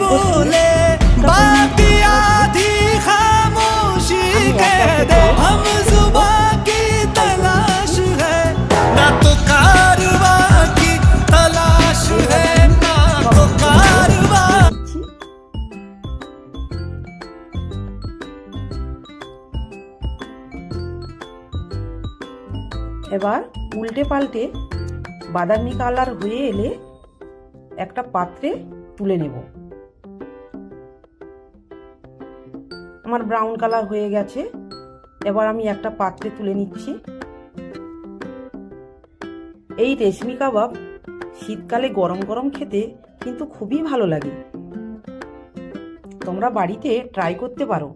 बोले बाकी आधी खामोशी कह दे हम जुबां की तलाश है ना तो कारवां की तलाश है ना तो कारवां। এবার উল্টে পাল্টে বাদামি কালার হয়ে এলে একটা পাত্রে তুলে নেব। আমার ব্রাউন কালার হয়ে গেছে, এবার আমি একটা পাত্রে তুলে নিচ্ছি। এই রেশমি কাবাব শীতকালে গরম গরম খেতে কিন্তু খুবই ভালো লাগে, তোমরা বাড়িতে ট্রাই করতে পারো।